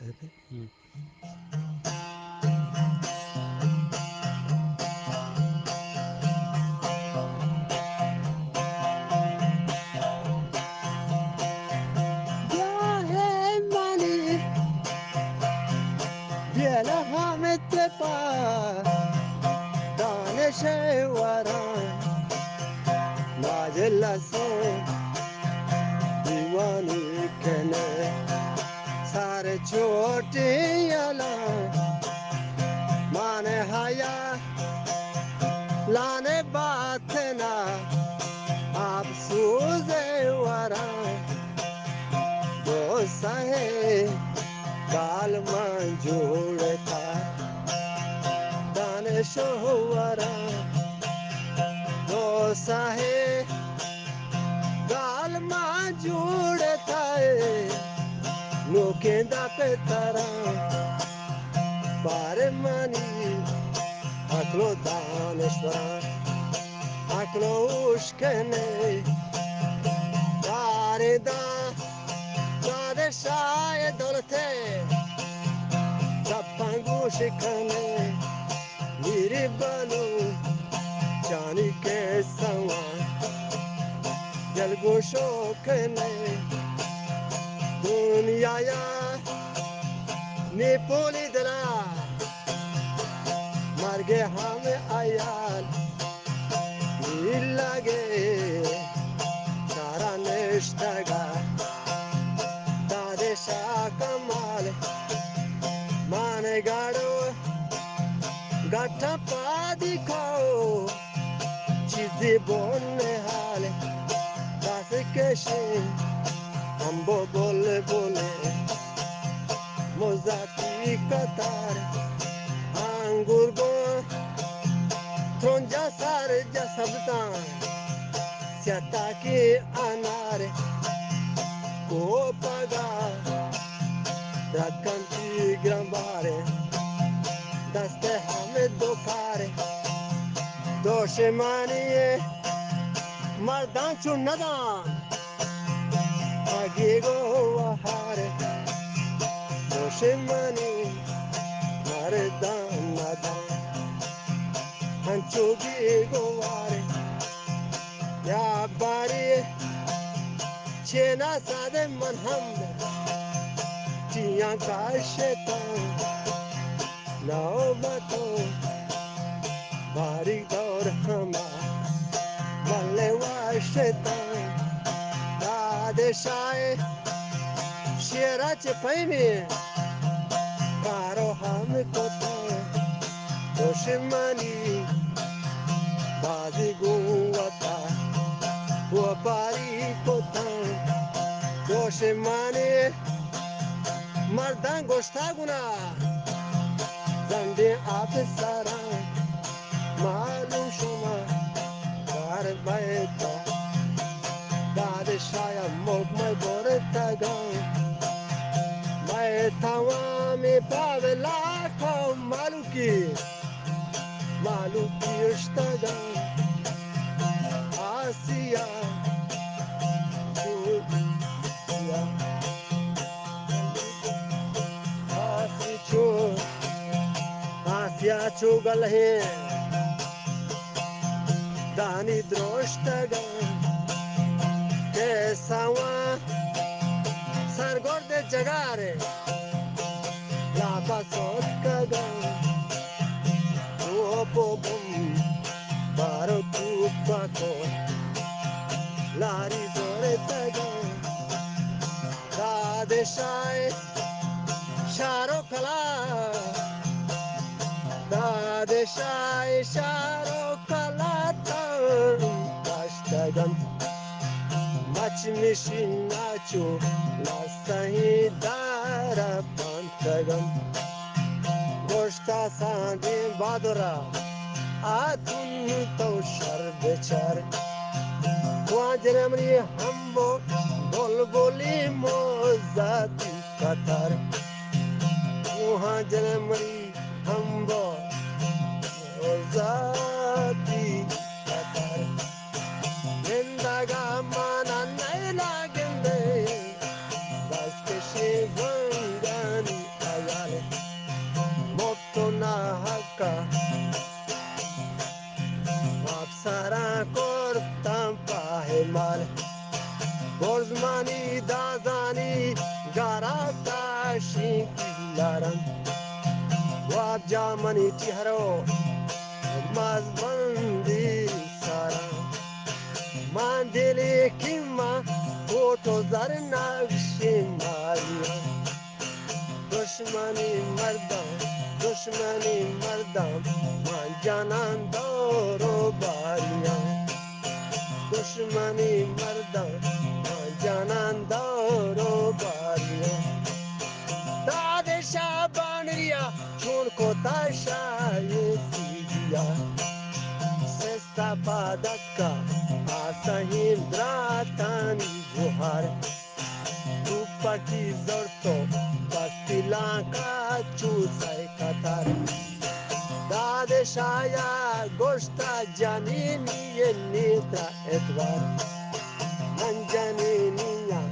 Mm. Ya hey mani, biela hamete pa, daneshe waran, majella so, diwani kene, sare chote yala, mane haya, lane batena, ab suze waran, dosa hai, काल जोड़ता दानेश्वरा दो साहे गाल जोड़ता नोकेंदा पे तारा पारे money अकलो दानेश्वरा अकलो उश्कने दारे दा दारे शाय दौलते तपंगू शिकने मेरे बालू जानी के सवा जलगोशो कने दुनिया या नेपोली दला मार्गे हम आयाल इलागे सारा नेश्तगा दादेशा कमाल माने गाड़ो गाठा पादी खाओ चीज़ी बोलने हाले दास केशे ambo bole bole mozati katar angur bo tronja sar ja sabtan syata ke anare ko paga rakanti grambare daste hame dokare doshe manie mardan chunadan agego ahare doshe manie mardan nadan Anchogi govare ya bari chena sade manhamde tiya ka shetan lao mato bari dor hama balle wa shetan da de shae shera che paimi karo ham kota doshimani bazi guwata wa bari kota doshimani mardan goştaguna zande apsara malum şoma kar bayta dade şaya mok may boretaga may tamami pavela ko maluki iştaga Asya Türkiye Asya çugal he dani droştaga kesawa sargorde jagare la pasot kaga Opopum baro tu pako lari zore taga dade shai sharo kala dade shai sharo kala tam kashtagam machmishin nacho lasahi dara pantagam goshta sandi badora atun to shar bechar Wajeremri hambo bolboli mozati katar Wajeremri hambo mozati katar Gendaga mana naila gende Baske shivangani gara kashi kilaran wab jamani tiharo mazbandi sara mandele kima foto zarna shimaliya dushmani mardam man janan doro bariya दुश्मनी मर्दा जानान दौरो बारिया दादे शाह बानरिया छोड़ को ताशा ये सीजिया सेस्ता पादका आसहिम द्रातानी जुहार उपकी zorto pastilanka chusai katar dade shaya gosta janini yenita etvar manjani niya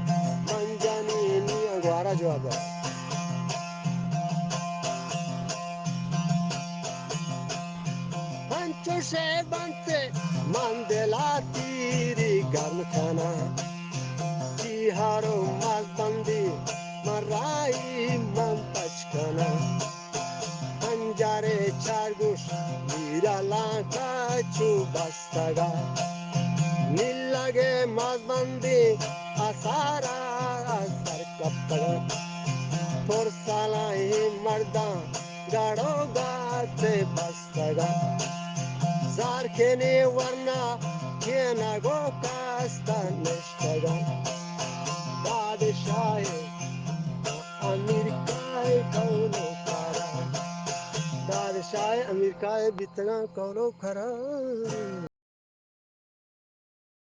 gwara jawab pancho she bante mandela tiri garm khana tiharo mazbandi marai man pachkana Anjare chargush mira lanka chubastaga nillage mazbandi asara asar kaptaga forsala hi marda gado gate bastaga zar kene warna kena go kasta neshtaga badeshaye amirkai kauno kara बादशाह America बितना कौलो खरा